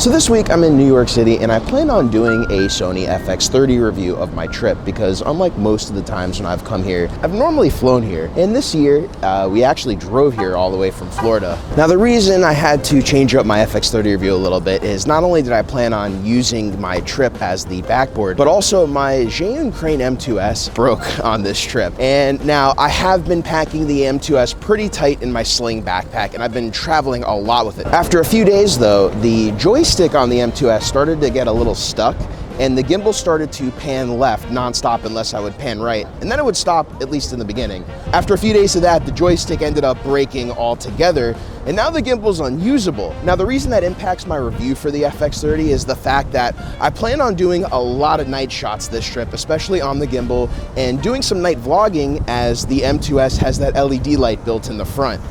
So this week I'm in New York City and I plan on doing a Sony FX30 review of my trip because unlike most of the times when I've come here, I've normally flown here. And this year, we actually drove here all the way from Florida. Now the reason I had to change up my FX30 review a little bit is not only did I plan on using my trip as the backboard, but also my Zhiyun Crane M2s broke on this trip. And now I have been packing the M2s pretty tight in my sling backpack and I've been traveling a lot with it. After a few days though, the joystick on the M2s started to get a little stuck and the gimbal started to pan left nonstop unless I would pan right, and then it would stop, at least in the beginning. After a few days of that, the joystick ended up breaking altogether, and now the gimbal's unusable. Now the reason that impacts my review for the FX30 is the fact that I plan on doing a lot of night shots this trip, especially on the gimbal, and doing some night vlogging as the M2s has that LED light built in the front.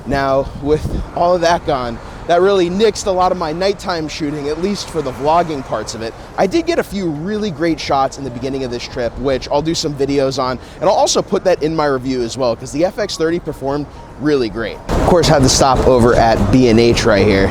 Now, with all of that gone, that really nixed a lot of my nighttime shooting, at least for the vlogging parts of it. I did get a few really great shots in the beginning of this trip, which I'll do some videos on, and I'll also put that in my review as well, because the FX30 performed really great. Of course, had to stop over at B&H right here.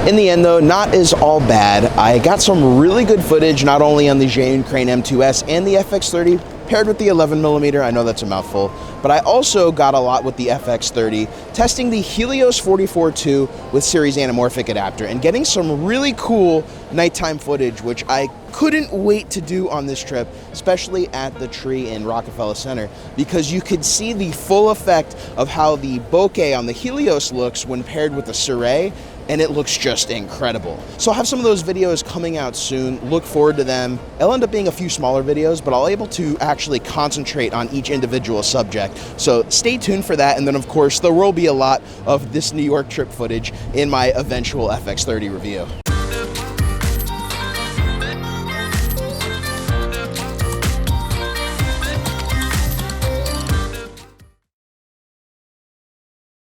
In the end though, not as all bad. I got some really good footage, not only on the Zhiyun Crane M2s and the FX30, paired with the 11mm, I know that's a mouthful, but I also got a lot with the FX30, testing the Helios 44-2 with series anamorphic adapter and getting some really cool nighttime footage, which I couldn't wait to do on this trip, especially at the tree in Rockefeller Center, because you could see the full effect of how the bokeh on the Helios looks when paired with the Siree, and it looks just incredible. So I'll have some of those videos coming out soon. Look forward to them. It'll end up being a few smaller videos, but I'll be able to actually concentrate on each individual subject. So stay tuned for that. And then of course, there will be a lot of this New York trip footage in my eventual FX30 review.